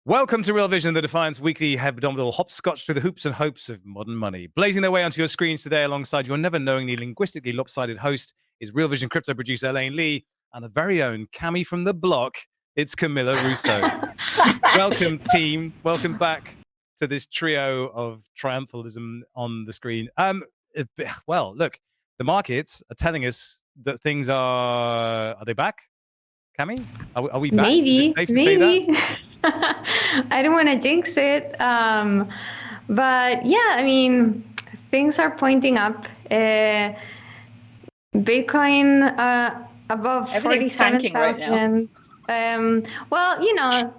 Welcome to Real Vision, the Defiance weekly hebdomadal hopscotch through the hoops and hopes of modern money. Blazing their way onto your screens today alongside your never-knowingly linguistically lopsided host is Real Vision crypto producer Elaine Lee and the very own Cami from the block. It's Camilla Russo. Welcome, team. Welcome back to this trio of triumphalism on the screen. Well, look, the markets are telling us that things are they back? Cami, are we back? Maybe, Is it safe to say that? I don't want to jinx it. But yeah, I mean, things are pointing up. Bitcoin above 47,000. Well, you know,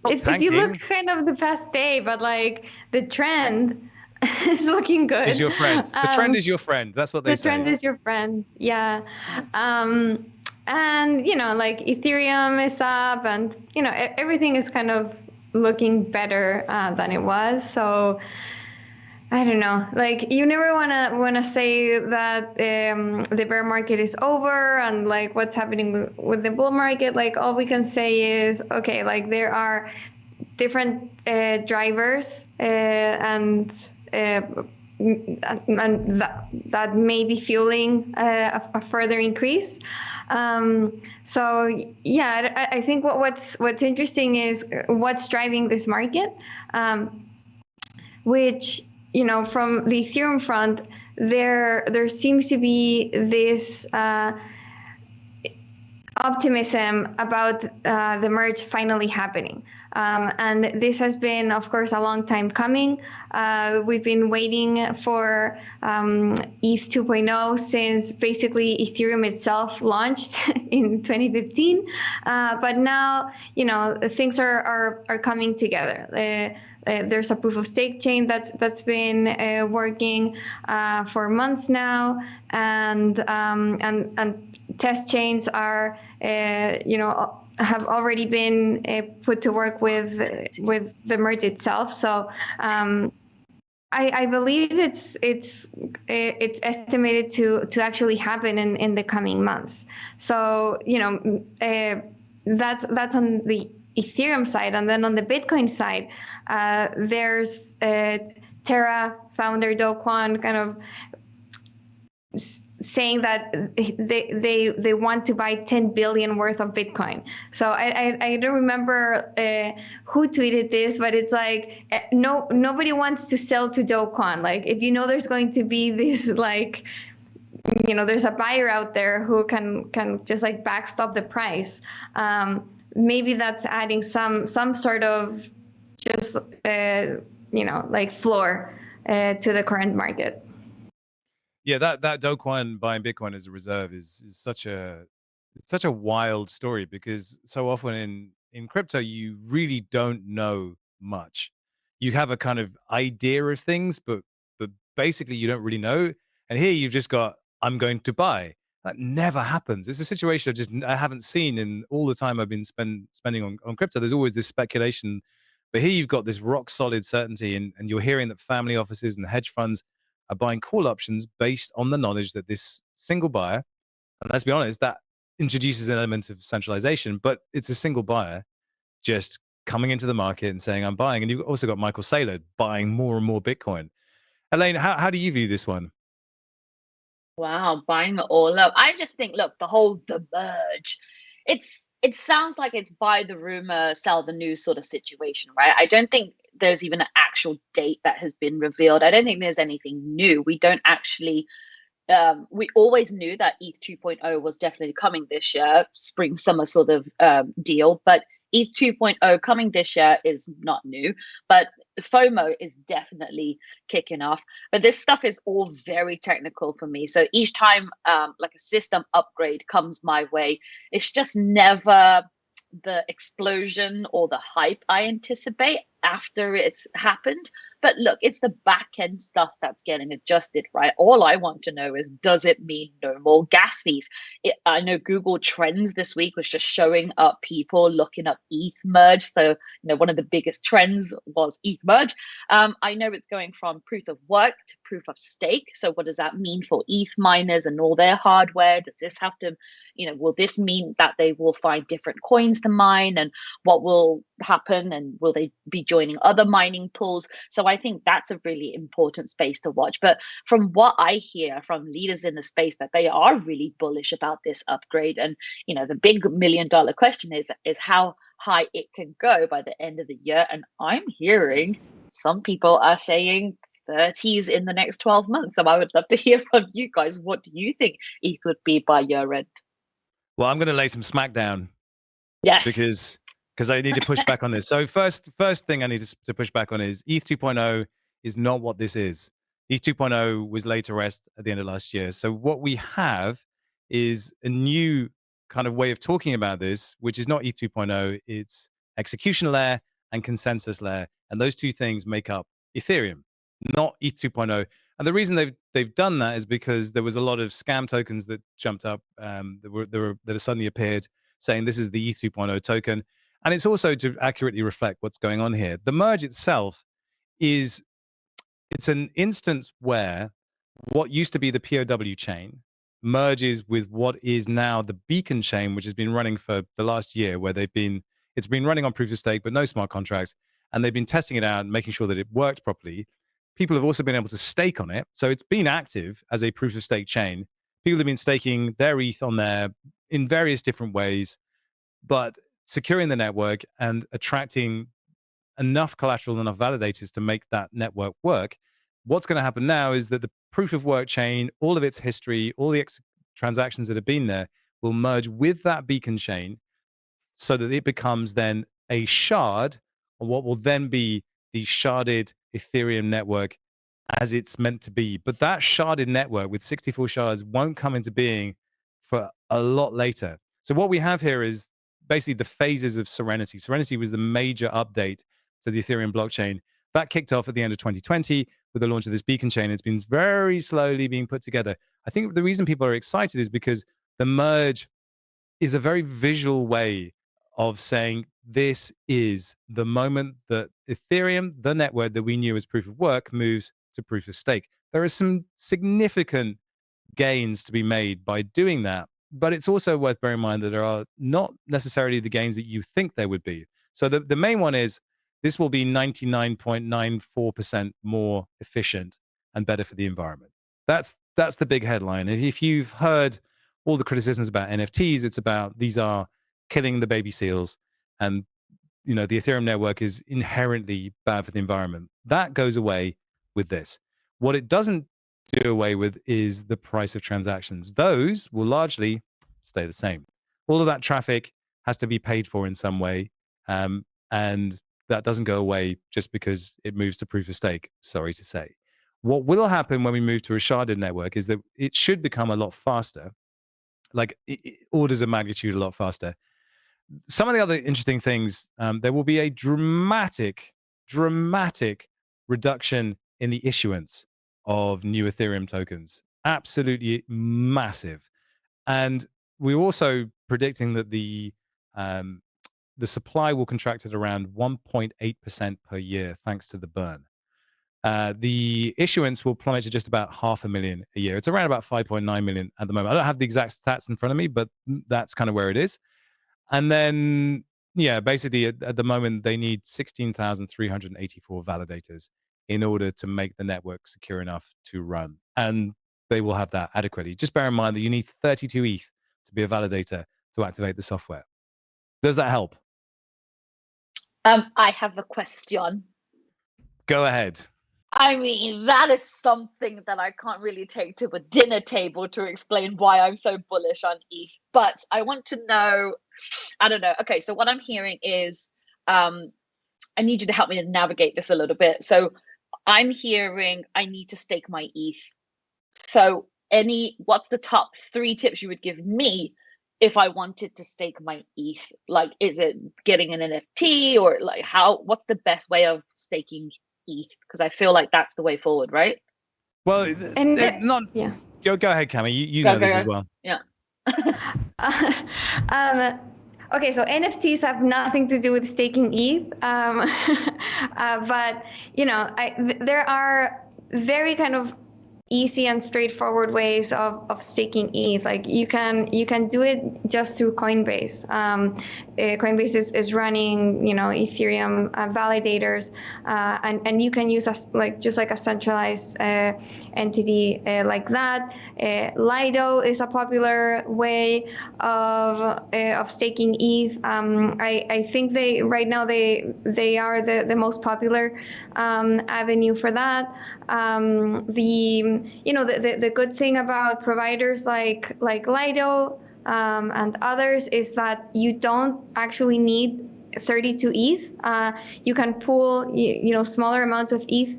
if you look kind of the past day, but like the trend is looking good. Is your friend. The trend is your friend. That's what they say. The trend is your friend. Yeah. And, you know, like Ethereum is up and, you know, everything is kind of looking better than it was. So I don't know, like you never want to say that the bear market is over and like what's happening with the bull market. Like all we can say is, okay, like there are different drivers and that may be fueling a further increase. So yeah, I think what's interesting is what's driving this market, which, you know, from the Ethereum front, there seems to be this optimism about the merge finally happening. And this has been, of course, a long time coming. We've been waiting for ETH 2.0 since basically Ethereum itself launched in 2015. But now, you know, things are coming together. There's a proof of stake chain that's been working for months now, and test chains are, you know, have already been put to work with the merge itself. So I believe it's estimated to actually happen in the coming months. So, you know, that's on the Ethereum side, and then on the Bitcoin side, there's Terra founder Do Kwon kind of saying that they want to buy 10 billion worth of Bitcoin. So I don't remember who tweeted this, but it's like nobody wants to sell to Do Kwon. Like if you know there's going to be this, like, you know, there's a buyer out there who can just like backstop the price. Maybe that's adding some sort of just you know, like floor to the current market. Yeah, that Do Kwon buying Bitcoin as a reserve is such a wild story, because so often in crypto you really don't know much. You have a kind of idea of things, but basically you don't really know. And here you've just got, I'm going to buy. That never happens. It's a situation I haven't seen in all the time I've been spending on crypto. There's always this speculation, but here you've got this rock solid certainty, and you're hearing that family offices and hedge funds are buying call options based on the knowledge that this single buyer, and let's be honest, that introduces an element of centralization, but it's a single buyer just coming into the market and saying, I'm buying. And you've also got Michael Saylor buying more and more Bitcoin. Elaine, how do you view this one? Wow, buying it all up. I just think, look, the merge, it sounds like it's buy the rumor, sell the news sort of situation, right? I don't think there's even an actual date that has been revealed. I don't think there's anything new. We don't actually we always knew that ETH 2.0 was definitely coming this year, spring summer sort of deal, but ETH 2.0 coming this year is not new, but FOMO is definitely kicking off. But this stuff is all very technical for me. So each time like a system upgrade comes my way, it's just never the explosion or the hype I anticipate after it's happened. But look, it's the back end stuff that's getting adjusted, right? All I want to know is, does it mean no more gas fees? I know Google Trends this week was just showing up people looking up ETH merge. So, you know, one of the biggest trends was ETH merge. I know it's going from proof of work to proof of stake. So what does that mean for ETH miners and all their hardware? Does this have to, you know, will this mean that they will find different coins to mine? And what will happen, and will they be joining other mining pools? So I think that's a really important space to watch. But from what I hear from leaders in the space, that they are really bullish about this upgrade. And the big $1 million question is how high it can go by the end of the year. And I'm hearing some people are saying 30s in the next 12 months. So I would love to hear from you guys. What do you think ETH would be by year end? Well, I'm going to lay some smack down. Yes. Because I need to push back on this. So first thing I need to push back on is ETH 2.0 is not what this is. ETH 2.0 was laid to rest at the end of last year. So what we have is a new kind of way of talking about this, which is not ETH 2.0. It's execution layer and consensus layer. And those two things make up Ethereum, not ETH 2.0. And the reason they've done that is because there was a lot of scam tokens that jumped up that have suddenly appeared saying this is the ETH 2.0 token. And it's also to accurately reflect what's going on here. The merge itself it's an instance where what used to be the POW chain merges with what is now the Beacon chain, which has been running for the last year, where it's been running on proof of stake, but no smart contracts. And they've been testing it out and making sure that it worked properly. People have also been able to stake on it. So it's been active as a proof of stake chain. People have been staking their ETH on there in various different ways, but securing the network and attracting enough collateral, enough validators to make that network work. What's going to happen now is that the proof of work chain, all of its history, all the transactions that have been there will merge with that Beacon chain so that it becomes then a shard of what will then be the sharded Ethereum network as it's meant to be. But that sharded network with 64 shards won't come into being for a lot later. So what we have here is basically the phases of Serenity. Serenity was the major update to the Ethereum blockchain. That kicked off at the end of 2020 with the launch of this Beacon chain. It's been very slowly being put together. I think the reason people are excited is because the merge is a very visual way of saying this is the moment that Ethereum, the network that we knew as proof of work, moves to proof of stake. There are some significant gains to be made by doing that, but it's also worth bearing in mind that there are not necessarily the gains that you think there would be. So the main one is this will be 99.94% more efficient and better for the environment. That's the big headline. And if you've heard all the criticisms about NFTs, it's about these are killing the baby seals, and the Ethereum network is inherently bad for the environment. That goes away with this. What it doesn't do away with is the price of transactions. Those will largely stay the same. All of that traffic has to be paid for in some way, and that doesn't go away just because it moves to proof of stake, sorry to say. What will happen when we move to a sharded network is that it should become a lot faster, like orders of magnitude a lot faster. Some of the other interesting things, there will be a dramatic reduction in the issuance of new Ethereum tokens. Absolutely massive. And we're also predicting that the supply will contract at around 1.8% per year, thanks to the burn. The issuance will plummet to just about 500,000 a year. It's around about 5.9 million at the moment. I don't have the exact stats in front of me, but that's kind of where it is. And then, basically at the moment, they need 16,384 validators in order to make the network secure enough to run. And they will have that adequately. Just bear in mind that you need 32 ETH to be a validator to activate the software. Does that help? I have a question. Go ahead. I mean, that is something that I can't really take to a dinner table to explain why I'm so bullish on ETH. But I want to know, I don't know. Okay, so what I'm hearing is, I need you to help me to navigate this a little bit. So I'm hearing I need to stake my ETH. So what's the top 3 tips you would give me if I wanted to stake my ETH? Like, is it getting an NFT, or like what's the best way of staking ETH? Because I feel like that's the way forward, right? Well, Go ahead, Cami. You know this as well. Yeah. Okay, so NFTs have nothing to do with staking ETH, but there are very kind of easy and straightforward ways of staking ETH. Like you can do it just through Coinbase. Coinbase is running, Ethereum validators, and you can use just like a centralized entity like that. Lido is a popular way of staking ETH. I think right now they are the most popular avenue for that. The good thing about providers like Lido and others is that you don't actually need 32 ETH. You can pool smaller amounts of ETH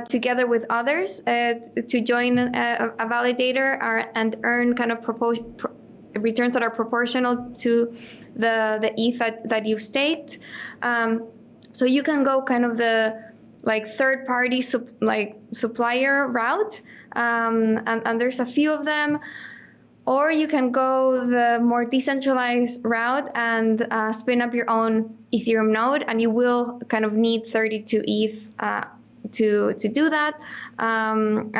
together with others to join a validator and earn kind of returns that are proportional to the ETH that you've staked. So you can go kind of the third-party supplier route, and there's a few of them, or you can go the more decentralized route and spin up your own Ethereum node, and you will kind of need 32 ETH to do that. And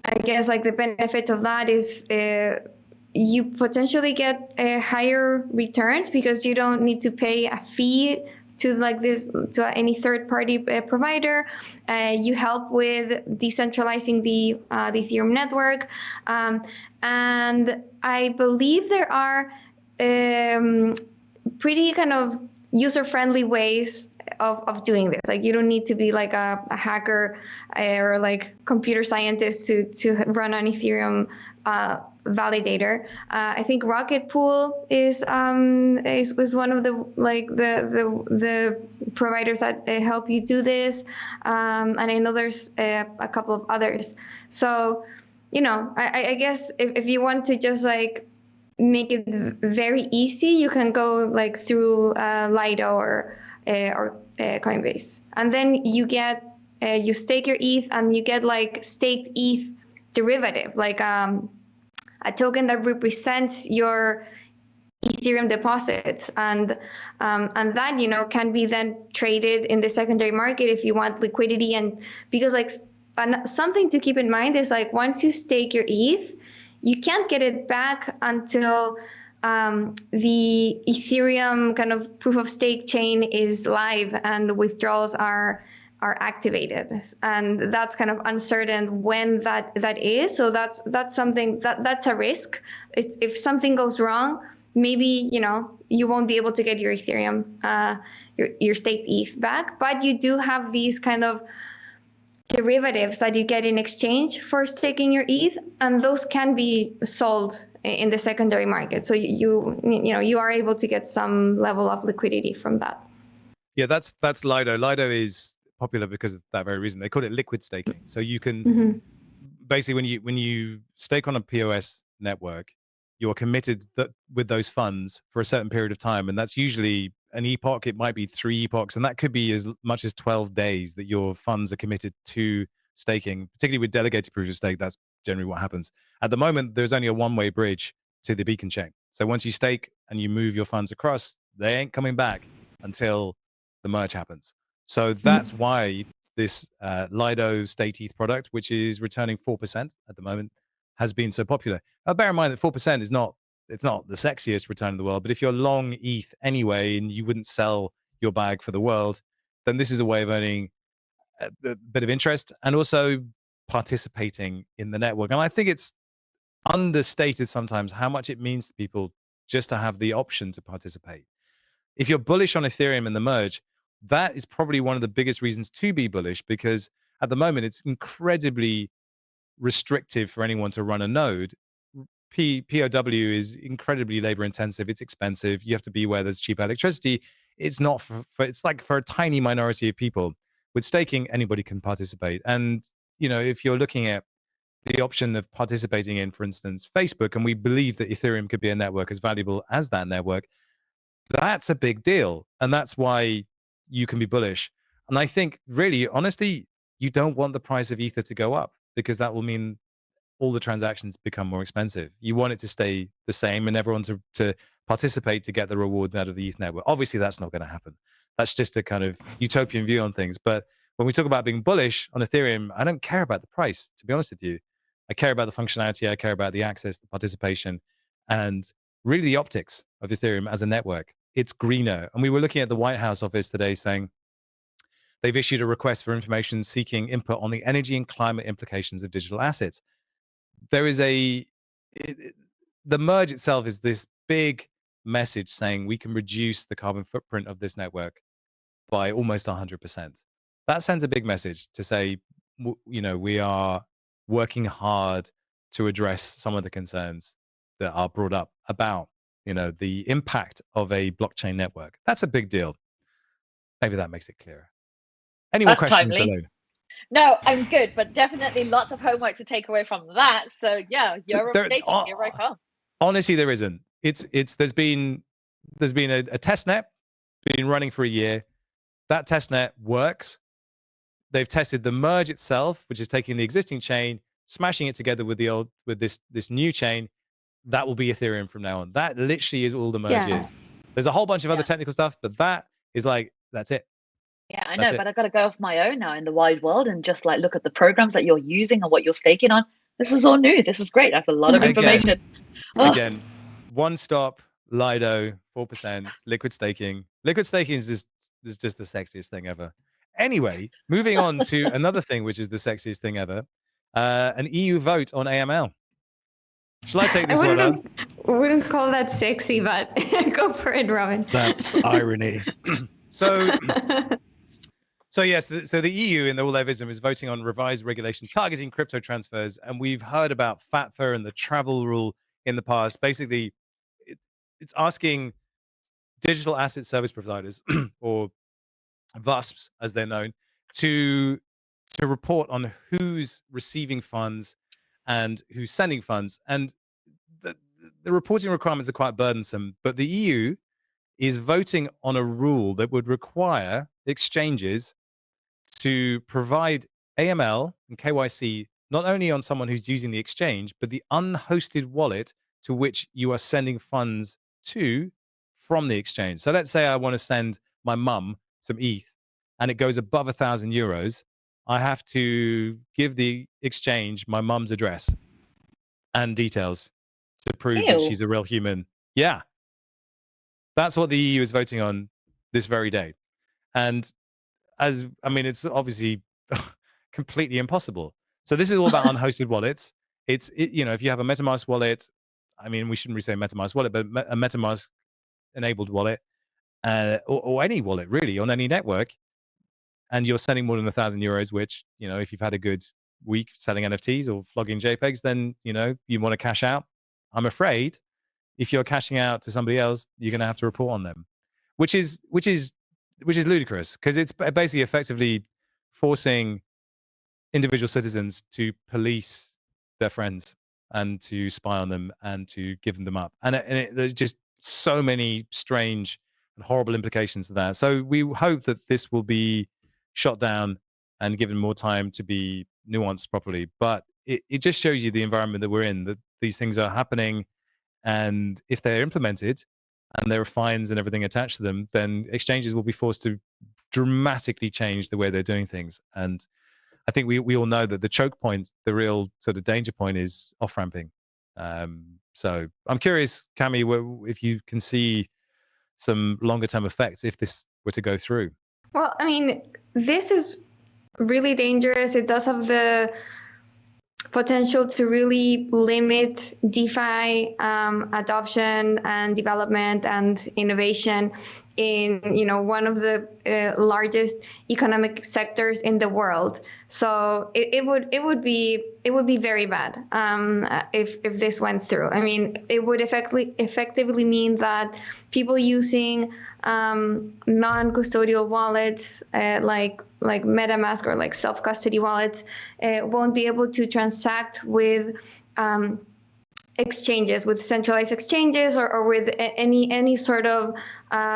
I guess the benefits of that is you potentially get higher returns because you don't need to pay a fee to any third-party provider. You help with decentralizing the Ethereum network, and I believe there are pretty kind of user-friendly ways of doing this. You don't need to be like a hacker or computer scientist to run an Ethereum validator. I think Rocket Pool is one of the providers that help you do this, and I know there's a couple of others. So, I guess if you want to just make it very easy, you can go through Lido or Coinbase, and then you stake your ETH, and you get staked ETH derivative, a token that represents your Ethereum deposits, and that can be then traded in the secondary market if you want liquidity. And because something to keep in mind is once you stake your ETH, you can't get it back until the Ethereum kind of proof of stake chain is live and withdrawals are activated, and that's kind of uncertain when that is. So that's something that's a risk. If something goes wrong, maybe you won't be able to get your Ethereum, your staked ETH back, but you do have these kind of derivatives that you get in exchange for staking your ETH, and those can be sold in the secondary market. So you are able to get some level of liquidity from that. Yeah, that's Lido. Lido is popular because of that very reason. They call it liquid staking. So you can basically, when you stake on a POS network, you're committed with those funds for a certain period of time, and that's usually an epoch. It might be 3 epochs, and that could be as much as 12 days that your funds are committed to staking. Particularly with delegated proof of stake, that's generally what happens. At the moment, there's only a one-way bridge to the beacon chain. So once you stake and you move your funds across, they ain't coming back until the merge happens. So that's why this Lido staked ETH product, which is returning 4% at the moment, has been so popular. Now, bear in mind that 4% is not the sexiest return in the world, but if you're long ETH anyway and you wouldn't sell your bag for the world, then this is a way of earning a bit of interest and also participating in the network. And I think it's understated sometimes how much it means to people just to have the option to participate. If you're bullish on Ethereum and the merge, that is probably one of the biggest reasons to be bullish, because at the moment it's incredibly restrictive for anyone to run a node. POW is incredibly labor intensive. It's expensive. You have to be where there's cheap electricity. It's not it's for a tiny minority of people. With staking, anybody can participate. And if you're looking at the option of participating in, for instance, Facebook, and we believe that Ethereum could be a network as valuable as that network, that's a big deal. And that's why you can be bullish. And I think really, honestly, you don't want the price of Ether to go up, because that will mean all the transactions become more expensive. You want it to stay the same and everyone to participate to get the reward out of the ETH network. Obviously, that's not going to happen. That's just a kind of utopian view on things. But when we talk about being bullish on Ethereum, I don't care about the price, to be honest with you. I care about the functionality, I care about the access, the participation, and really the optics of Ethereum as a network. It's greener. And we were looking at the White House office today saying they've issued a request for information seeking input on the energy and climate implications of digital assets. There is the merge itself is this big message saying we can reduce the carbon footprint of this network by almost 100%. That sends a big message to say, we are working hard to address some of the concerns that are brought up about, the impact of a blockchain network. That's a big deal. Maybe that makes it clearer. Any more That's questions, timely. Alone? No, I'm good, but definitely lots of homework to take away from that. So yeah, Euro staking, here I come. Honestly, there isn't. There's been a test net been running for a year. That test net works. They've tested the merge itself, which is taking the existing chain, smashing it together with this new chain. That will be Ethereum from now on. That literally is all the merge is. There's a whole bunch of other technical stuff, but that is that's it. Yeah, I know, but I got to go off my own now in the wide world and just look at the programs that you're using and what you're staking on. This is all new. This is great. I have a lot of information. Again, one stop, Lido, 4%, liquid staking. Liquid staking is just the sexiest thing ever. Anyway, moving on to another thing, which is the sexiest thing ever, an EU vote on AML. Shall I take this one up? I wouldn't call that sexy, but go for it, Robin. That's irony. So yes, so the EU in all their wisdom is voting on revised regulations targeting crypto transfers, and we've heard about FATFA and the travel rule in the past. Basically, it's asking digital asset service providers, or VASPs as they're known, to report on who's receiving funds and who's sending funds. And the reporting requirements are quite burdensome, but the EU is voting on a rule that would require exchanges to provide AML and KYC not only on someone who's using the exchange, but the unhosted wallet to which you are sending funds to from the exchange. So let's say I want to send my mum some ETH and it goes above €1,000. I have to give the exchange my mum's address and details to prove that she's a real human. Yeah. That's what the EU is voting on this very day. And it's obviously completely impossible. So this is all about unhosted wallets. If you have a MetaMask wallet, we shouldn't really say MetaMask wallet, but a MetaMask enabled wallet, or any wallet really on any network, and you're sending more than €1,000, which, if you've had a good week selling NFTs or flogging JPEGs, then, you want to cash out. I'm afraid if you're cashing out to somebody else, you're going to have to report on them, which is ludicrous, because it's basically effectively forcing individual citizens to police their friends and to spy on them and to give them up. And there's just so many strange and horrible implications to that. So we hope that this will be shot down and given more time to be nuanced properly. But it just shows you the environment that we're in, that these things are happening. And if they're implemented and there are fines and everything attached to them, then exchanges will be forced to dramatically change the way they're doing things. And I think we all know that the choke point, the real sort of danger point, is off-ramping. So I'm curious, Cami, if you can see some longer-term effects if this were to go through. Well, this is really dangerous. It does have the potential to really limit DeFi adoption and development and innovation in one of the largest economic sectors in the world. So it would be very bad if this went through. It would effectively mean that people using non-custodial wallets like MetaMask or self-custody wallets won't be able to transact with exchanges, with centralized exchanges, or with any sort of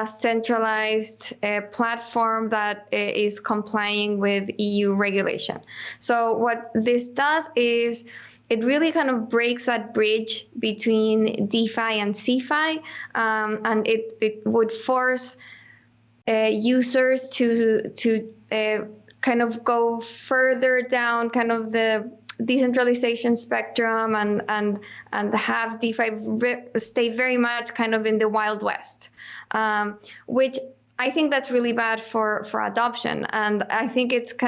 centralized platform that is complying with EU regulation. So what this does is it really kind of breaks that bridge between DeFi and CeFi, and it would force users to kind of go further down kind of the decentralization spectrum and have DeFi stay very much kind of in the Wild West, which I think that's really bad for adoption. And I think it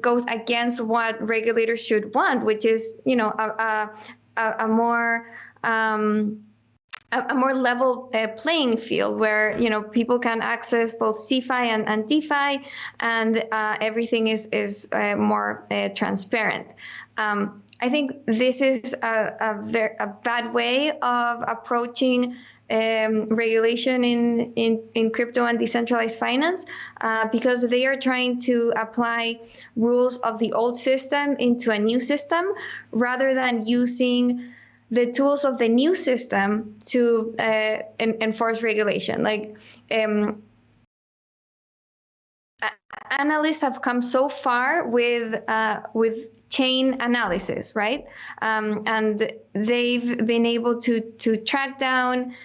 goes against what regulators should want, which is, a more level playing field where people can access both CeFi and DeFi, and everything is more transparent. I think this is a bad way of approaching regulation in crypto and decentralized finance, because they are trying to apply rules of the old system into a new system rather than using the tools of the new system to enforce regulation. Like analysts have come so far with chain analysis, right? And they've been able to track down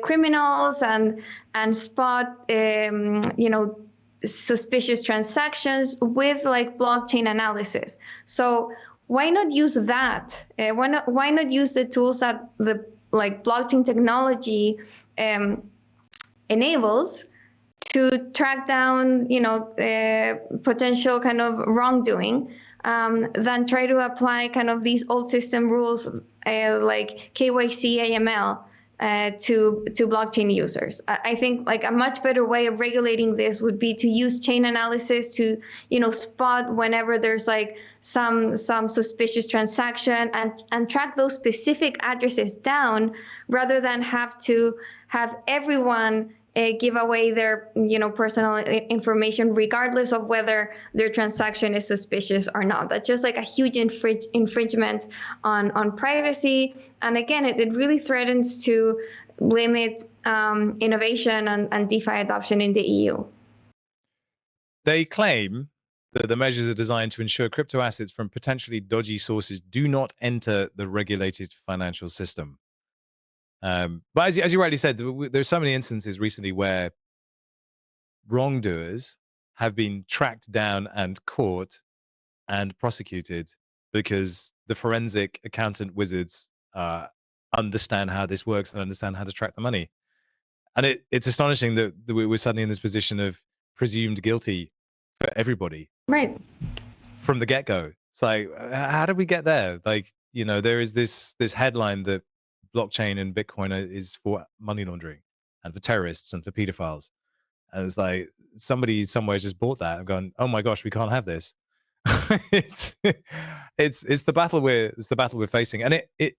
criminals and spot suspicious transactions with like blockchain analysis. So why not use that? Why not use the tools that the blockchain technology enables to track down potential kind of wrongdoing, than try to apply kind of these old system rules like KYC, AML to blockchain users. I think like a much better way of regulating this would be to use chain analysis to spot whenever there's like some suspicious transaction and track those specific addresses down, rather than have to have everyone give away their personal information regardless of whether their transaction is suspicious or not. That's just like a huge infringement on privacy, and again it really threatens to limit innovation and DeFi adoption in the EU. They claim that the measures are designed to ensure crypto assets from potentially dodgy sources do not enter the regulated financial system. But as you rightly said, there's so many instances recently where wrongdoers have been tracked down and caught and prosecuted because the forensic accountant wizards understand how this works and understand how to track the money. And it's astonishing that we're suddenly in this position of presumed guilty for everybody, right, from the get-go. It's like, how did we get there? Like, there is this headline that blockchain and Bitcoin is for money laundering and for terrorists and for pedophiles. And it's like somebody somewhere just bought that and gone, oh my gosh, we can't have this. it's the battle we're facing. And it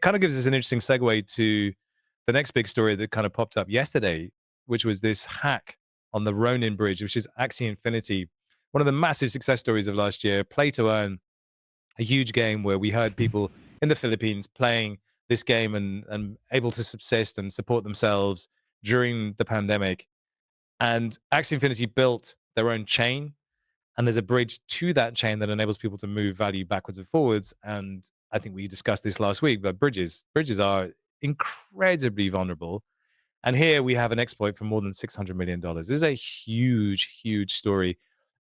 kind of gives us an interesting segue to the next big story that kind of popped up yesterday, which was this hack on the Ronin Bridge, which is Axie Infinity, one of the massive success stories of last year, play to earn, a huge game where we heard people in the Philippines playing this game and able to subsist and support themselves during the pandemic. And Axie Infinity built their own chain, and there's a bridge to that chain that enables people to move value backwards and forwards. And I think we discussed this last week, but bridges are incredibly vulnerable. And here we have an exploit for more than $600 million. This is a huge, huge story.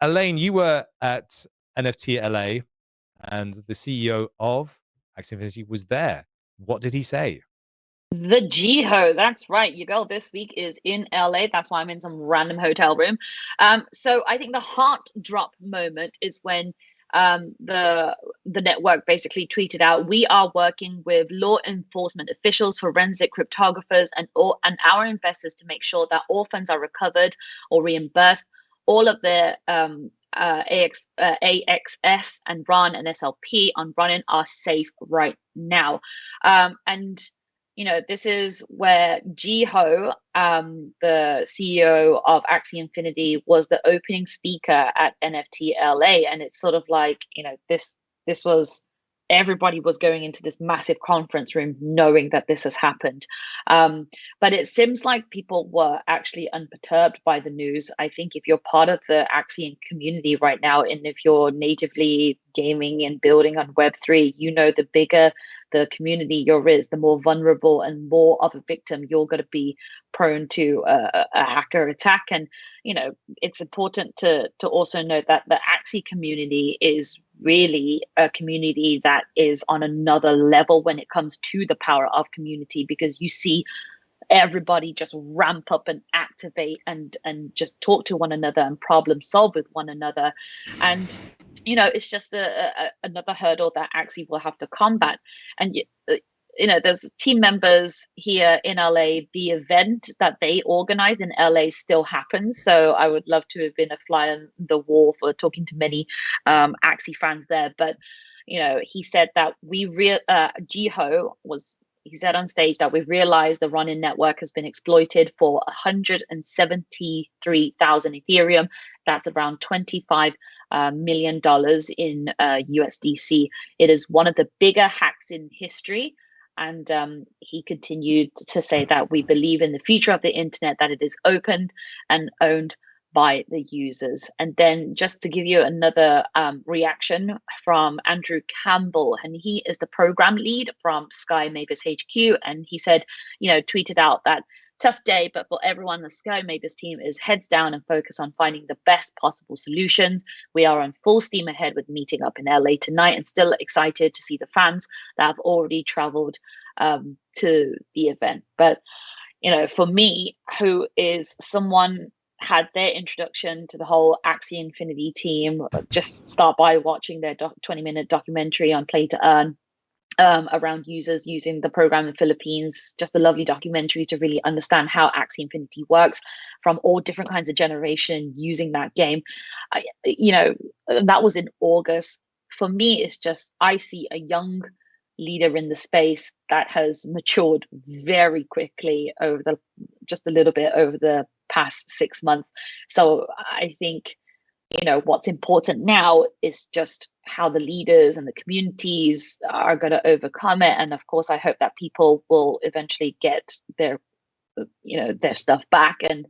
Elaine, you were at NFT LA, and the CEO of Axie Infinity was there. What did he say? The Jiho, that's right. Your girl this week is in LA. That's why I'm in some random hotel room. So I think the heart drop moment is when the network basically tweeted out, "We are working with law enforcement officials, forensic cryptographers, and our investors to make sure that all funds are recovered or reimbursed. All of the AXS and RON and SLP on Ronin are safe right now." And this is where Jiho, the CEO of Axie Infinity, was the opening speaker at NFT LA, and it's sort of like this was everybody was going into this massive conference room knowing that this has happened. But it seems like people were actually unperturbed by the news. I think if you're part of the Axiom community right now, and if you're natively gaming and building on Web3, you know, the bigger the community you're is, the more vulnerable and more of a victim you're going to be prone to a hacker attack. And, you know, it's important to also note that the Axie community is really a community that is on another level when it comes to the power of community, because you see everybody just ramp up and activate and just talk to one another and problem solve with one another. And you know, it's just another hurdle that Axie will have to combat. And you know, there's team members here in LA. The event that they organized in LA still happens, so I would love to have been a fly on the wall for talking to many Axie fans there. But you know, he said that Jiho was. He said on stage that we've realized the Ronin network has been exploited for 173,000 Ethereum. That's around $25 million in USDC. It is one of the bigger hacks in history. And he continued to say that we believe in the future of the internet, that it is opened and owned by the users. And then just to give you another reaction from Andrew Campbell, and he is the program lead from Sky Mavis HQ, and he said, you know, tweeted out that tough day, but for everyone, the Sky Mavis team is heads down and focused on finding the best possible solutions. We are on full steam ahead with meeting up in LA tonight, and still excited to see the fans that have already traveled to the event. But, you know, for me, who is someone had their introduction to the whole Axie Infinity team, just start by watching their 20-minute documentary on Play to Earn around users using the program in the Philippines. Just a lovely documentary to really understand how Axie Infinity works from all different kinds of generation using that game. You know, that was in August. For me, it's just, I see a young leader in the space that has matured very quickly over just a little bit over the past 6 months. So I think, you know, what's important now is just how the leaders and the communities are going to overcome it. And of course, I hope that people will eventually get their, you know, their stuff back. And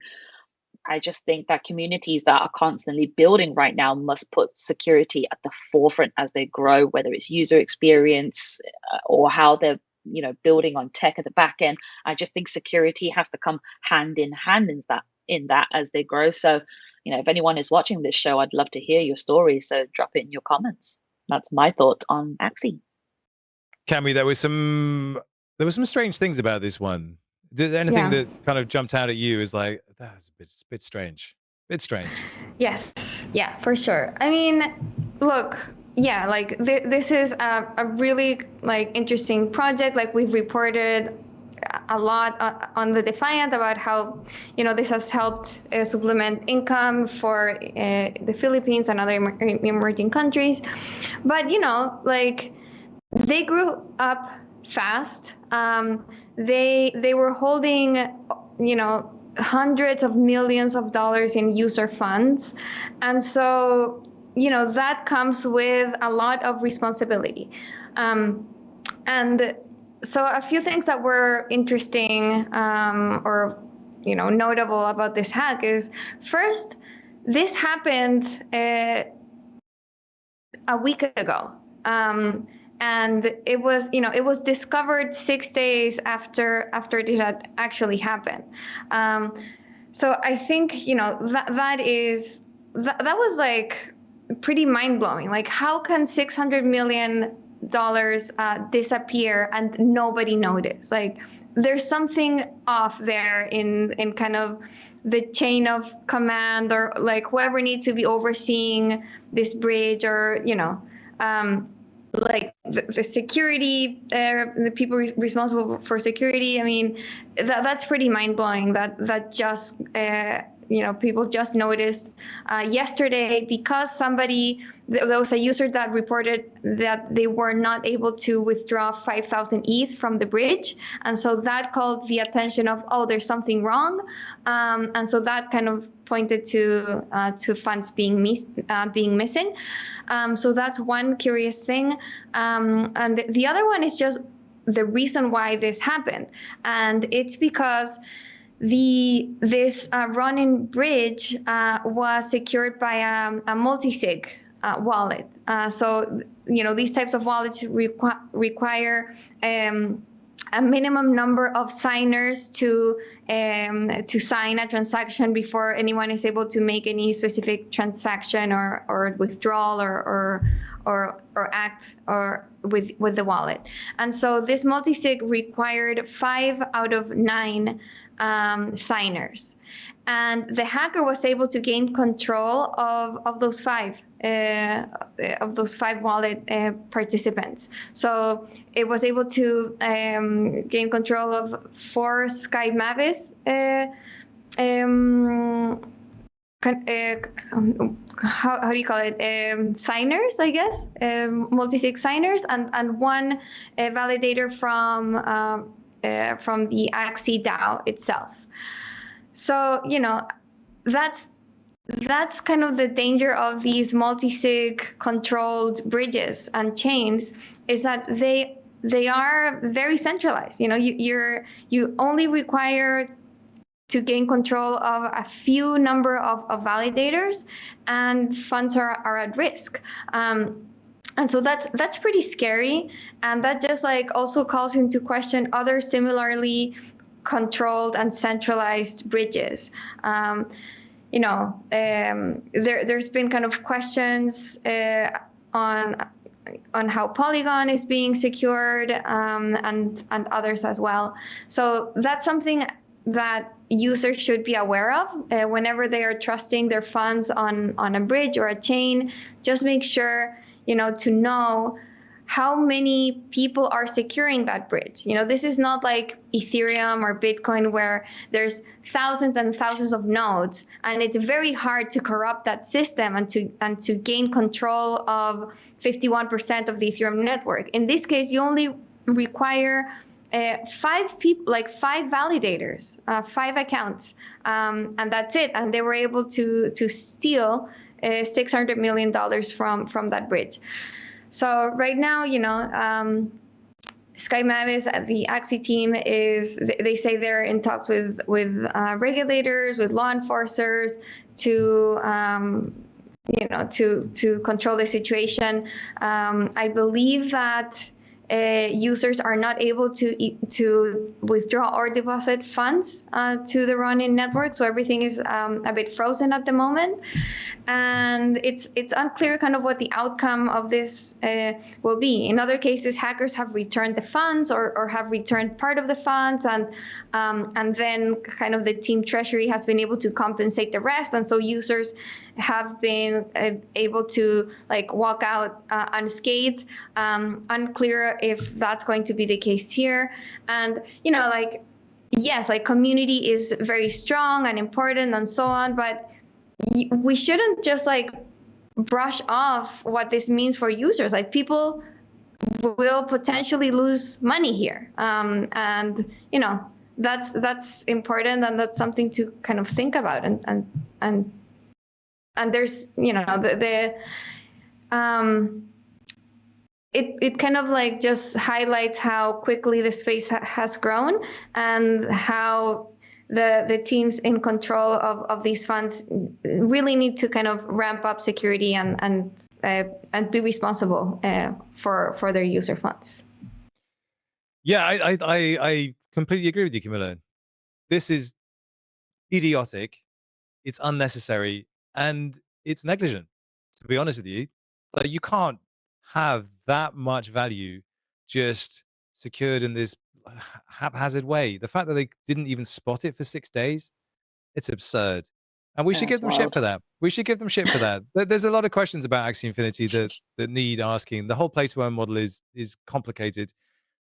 I just think that communities that are constantly building right now must put security at the forefront as they grow, whether it's user experience or how they're, you know, building on tech at the back end. I just think security has to come hand in hand in that as they grow. So, you know, if anyone is watching this show, I'd love to hear your story. So drop it in your comments. That's my thought on Axie. Cami, there was some strange things about this one. Did anything that kind of jumped out at you as like, that's a bit strange? Bit strange. Yes. Yeah, for sure. I mean, look, yeah, like this is a really like interesting project. Like we've reported a lot on the Defiant about how, you know, this has helped supplement income for the Philippines and other emerging countries. But, you know, like they grew up fast. They were holding, you know, hundreds of millions of dollars in user funds. And so, you know, that comes with a lot of responsibility. And so a few things that were interesting or, you know, notable about this hack is, first, this happened a week ago. And it was, you know, it was discovered 6 days after it had actually happened. So I think, you know, that was like pretty mind blowing. Like, how can $600 million disappear and nobody noticed? Like, there's something off there in kind of the chain of command, or like whoever needs to be overseeing this bridge, or, you know, like the security, the people responsible for security. I mean, that's pretty mind blowing. That just you know, people just noticed yesterday, because there was a user that reported that they were not able to withdraw 5,000 ETH from the bridge, and so that called the attention of, oh, there's something wrong, and so that kind of pointed to funds being missing. So that's one curious thing. And the other one is just the reason why this happened, and it's because this Ronin bridge was secured by a multi-sig wallet. So these types of wallets require a minimum number of signers to sign a transaction before anyone is able to make any specific transaction or withdrawal or act with the wallet. And so this multi-sig required 5 out of 9 signers, and the hacker was able to gain control of those 5 wallet participants. So it was able to gain control of 4 Sky Mavis how do you call it, signers, I guess, multi-sig signers, and 1 validator from the Axie DAO itself. So that's kind of the danger of these multi-sig controlled bridges and chains, is that they are very centralized. You only require to gain control of a few number of validators, and funds are at risk. And so that's pretty scary, and that just also calls into question other similarly controlled and centralized bridges. There's been kind of questions on how Polygon is being secured, and others as well. So that's something that users should be aware of whenever they are trusting their funds on a bridge or a chain. Just make sure to know how many people are securing that bridge. This is not like Ethereum or Bitcoin, where there's thousands and thousands of nodes, and it's very hard to corrupt that system and to gain control of 51% of the Ethereum network. In this case, you only require 5 people, 5 validators, 5 accounts, and that's it. And they were able to steal $600 million from that bridge. So right now, Sky Mavis, the Axie team, they say they're in talks with regulators, with law enforcers to control the situation. I believe that users are not able to withdraw or deposit funds to the Ronin network, so everything is a bit frozen at the moment, and it's unclear kind of what the outcome of this will be. In other cases, hackers have returned the funds or have returned part of the funds, and then kind of the team treasury has been able to compensate the rest, and so users have been able to walk out unscathed. Unclear if that's going to be the case here. And yes, community is very strong and important and so on, but we shouldn't just brush off what this means for users. People will potentially lose money here, and that's important, and that's something to kind of think about. And there's it kind of just highlights how quickly the space has grown, and how the teams in control of these funds really need to kind of ramp up security and be responsible for their user funds. Yeah, I completely agree with you, Camilla. This is idiotic, it's unnecessary, and it's negligent, to be honest with you. You can't have that much value just secured in this haphazard way. The fact that they didn't even spot it for 6 days, it's absurd. And we should give them shit for that. We should give them shit for that. There's a lot of questions about Axie Infinity that need asking. The whole play to earn model is complicated.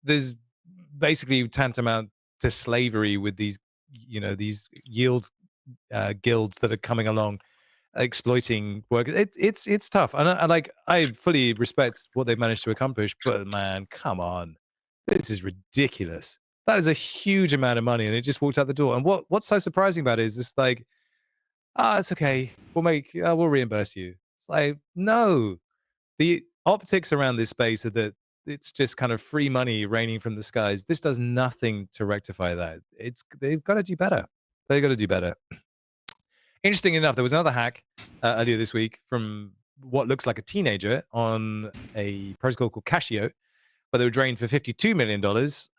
There's basically tantamount to slavery with these yield guilds that are coming along exploiting work. It's tough, and I fully respect what they've managed to accomplish, but man, come on, this is ridiculous. That is a huge amount of money, and it just walked out the door. And what's so surprising about it is this it's okay. We'll reimburse you. It's like, no, the optics around this space are that it's just kind of free money raining from the skies. This does nothing to rectify that. They've got to do better. They've got to do better. Interesting enough, there was another hack earlier this week from what looks like a teenager on a protocol called Casio, but they were drained for $52 million.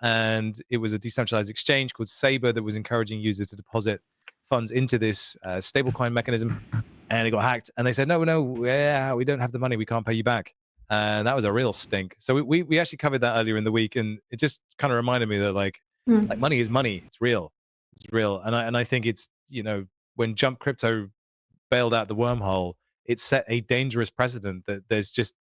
And it was a decentralized exchange called Saber that was encouraging users to deposit funds into this stablecoin mechanism. And it got hacked. And they said, no, we don't have the money. We can't pay you back. And that was a real stink. So we actually covered that earlier in the week. And it just kind of reminded me that like money is money. It's real. It's real. And I think it's, when Jump Crypto bailed out the wormhole, it set a dangerous precedent that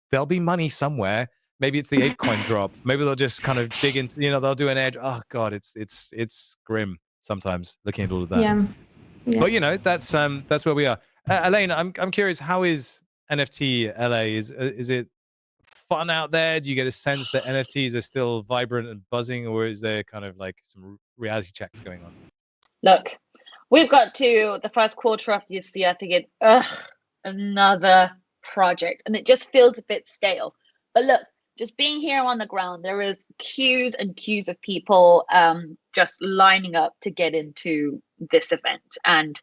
there'll be money somewhere. Maybe it's the ApeCoin drop. Maybe they'll just kind of dig into, they'll do an edge. Oh God, it's grim sometimes looking at all of that. Yeah. But that's where we are. Elaine, I'm curious, how is NFT LA? Is it fun out there? Do you get a sense that NFTs are still vibrant and buzzing, or is there kind of like some reality checks going on? Look, we've got to the first quarter of this year thinking, another project, and it just feels a bit stale. But look, just being here on the ground, there is queues and queues of people just lining up to get into this event, and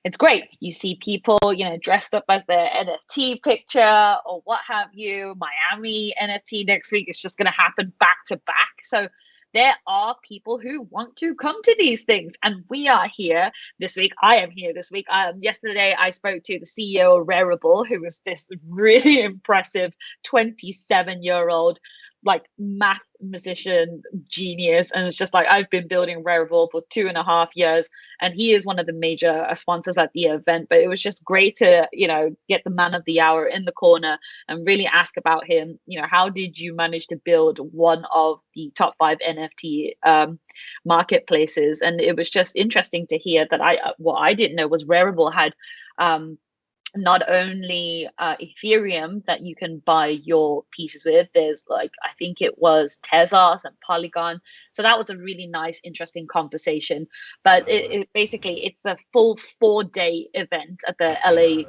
it's great. You see people, dressed up as their NFT picture or what have you. Miami NFT next week is just going to happen back to back. So there are people who want to come to these things, and we are here this week. I am here this week. Yesterday, I spoke to the CEO of Rarible, who was this really impressive 27-year-old, like math musician genius, and it's just like, I've been building Rarible for 2.5 years, and he is one of the major sponsors at the event. But it was just great to get the man of the hour in the corner and really ask about him. How did you manage to build one of the top 5 NFT marketplaces? And it was just interesting to hear that what I didn't know was Rarible had not only Ethereum that you can buy your pieces with. There's I think it was Tezos and Polygon. So that was a really nice, interesting conversation. But it basically, it's a full 4-day event at the LA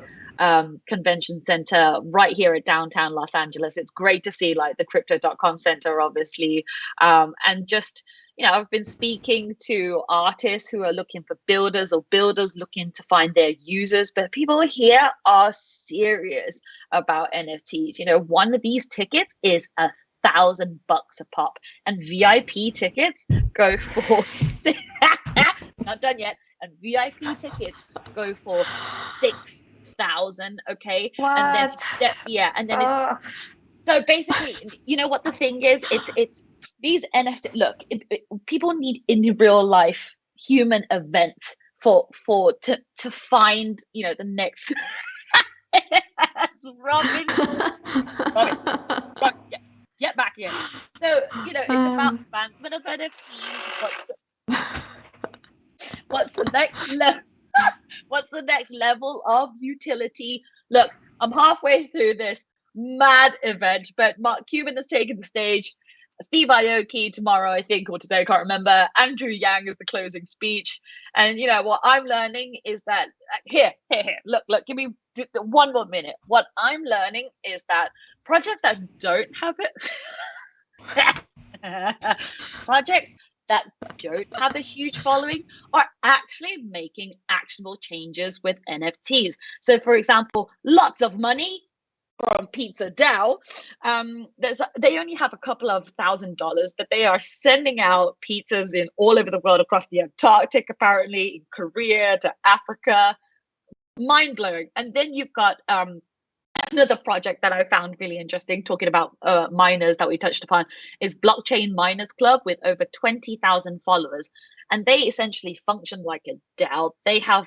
Convention Center right here at downtown Los Angeles. It's great to see the Crypto.com Center, obviously, and just I've been speaking to artists who are looking for builders, or builders looking to find their users. But people here are serious about NFTs. One of these tickets is $1,000 a pop, and VIP tickets go for not done yet. And VIP tickets go for 6,000. Okay, What? And then and then so basically, what the thing is, it's these NFT. Look, people need in real life human events to find the next. Robin, get back here. So it's about advancement of NFTs. What's the next level? What's the next level of utility? Look, I'm halfway through this mad event, but Mark Cuban has taken the stage. Steve Aoki tomorrow, I think, or today, I can't remember. Andrew Yang is the closing speech. And what I'm learning is that here, look, give me 1 more minute. What I'm learning is that projects that don't have it, projects that don't have a huge following are actually making actionable changes with NFTs. So, for example, lots of money from Pizza DAO. They only have a couple of $1,000, but they are sending out pizzas in all over the world, across the Antarctic, apparently, in Korea, to Africa. Mind blowing. And then you've got another project that I found really interesting, talking about miners that we touched upon, is Blockchain Miners Club, with over 20,000 followers. And they essentially function like a DAO. They have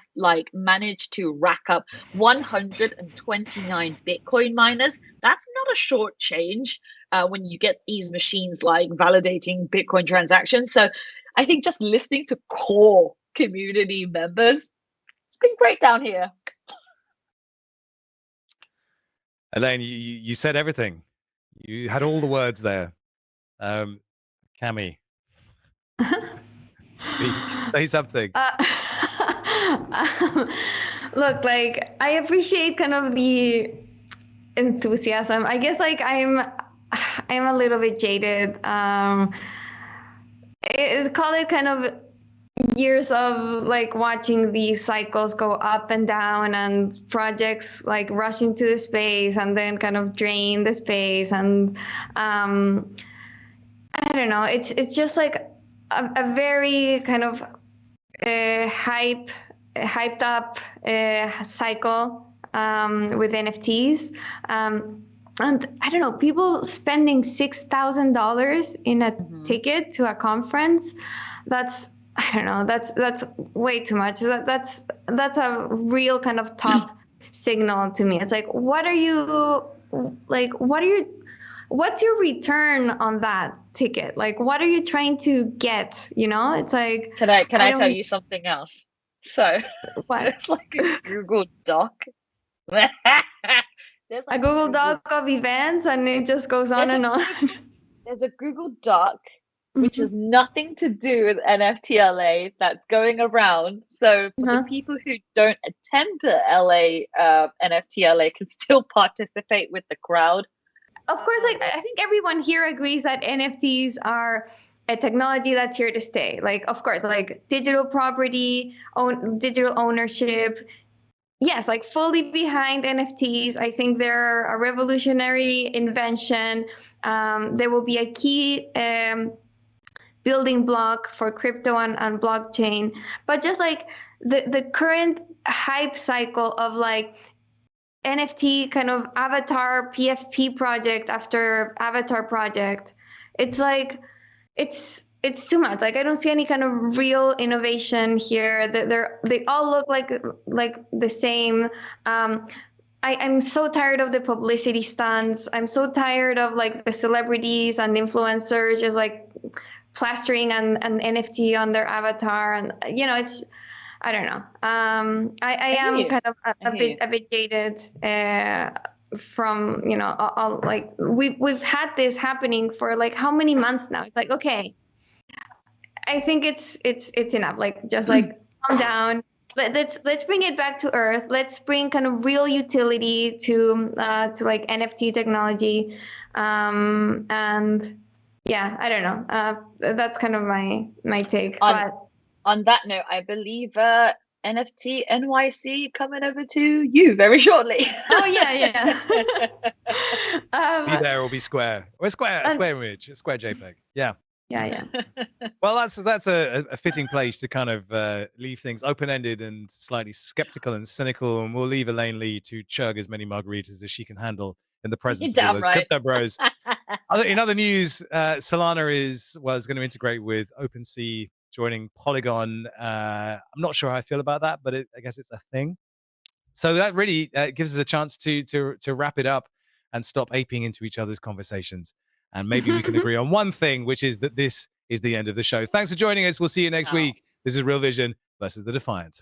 managed to rack up 129 Bitcoin miners. That's not a short change when you get these machines validating Bitcoin transactions. So I think just listening to core community members, it's been great down here. Elaine, you said everything. You had all the words there. Cami, speak. Say something. Look, like I appreciate kind of the enthusiasm. I guess like I'm a little bit jaded. Call it kind of years of like watching these cycles go up and down, and projects like rush into the space and then kind of drain the space, and I don't know. It's just like a very kind of hyped up cycle with NFTs. And I don't know, people spending $6,000 in a ticket to a conference. That's I don't know. That's way too much. That's a real kind of top signal to me. It's like, what are you like? What's your return on that ticket? Like, what are you trying to get? You know, it's like. Can I tell don't- you something else? So What? there's like a Google Doc. There's A like Google Doc of events, and it just goes on There's and a on. There's a Google Doc which has nothing to do with NFTLA that's going around. So for the people who don't attend the LA NFTLA can still participate with the crowd. Of course, like I think everyone here agrees that NFTs are a technology that's here to stay. Like, of course, like digital property, digital ownership. Yes, like fully behind NFTs. I think they're a revolutionary invention. They will be a key building block for crypto and blockchain. But just like the current hype cycle of like NFT kind of avatar PFP project after avatar project, it's like it's too much. Like I don't see any kind of real innovation here. They all look like the same. I'm so tired of the publicity stunts. I'm so tired of like the celebrities and influencers just like plastering an NFT on their avatar, and you know it's. I don't know. I am kind of a bit jaded from all like we've had this happening for like how many months now? It's like okay, I think it's enough. Like just like calm down. Let's bring it back to earth. Let's bring kind of real utility to like NFT technology, and yeah, I don't know. That's kind of my take. But on that note, I believe NFT NYC coming over to you very shortly. Oh yeah. Be there or be square. Or square image, a square JPEG. Yeah. Yeah. Well, that's a fitting place to kind of leave things open-ended and slightly skeptical and cynical, and we'll leave Elaine Lee to chug as many margaritas as she can handle in the presence of all those crypto bros. In other news, Solana was going to integrate with OpenSea, joining Polygon. I'm not sure how I feel about that, but I guess it's a thing. So that really gives us a chance to wrap it up and stop aping into each other's conversations. And maybe we can agree on one thing, which is that this is the end of the show. Thanks for joining us. We'll see you next week. This is Real Vision versus the Defiant.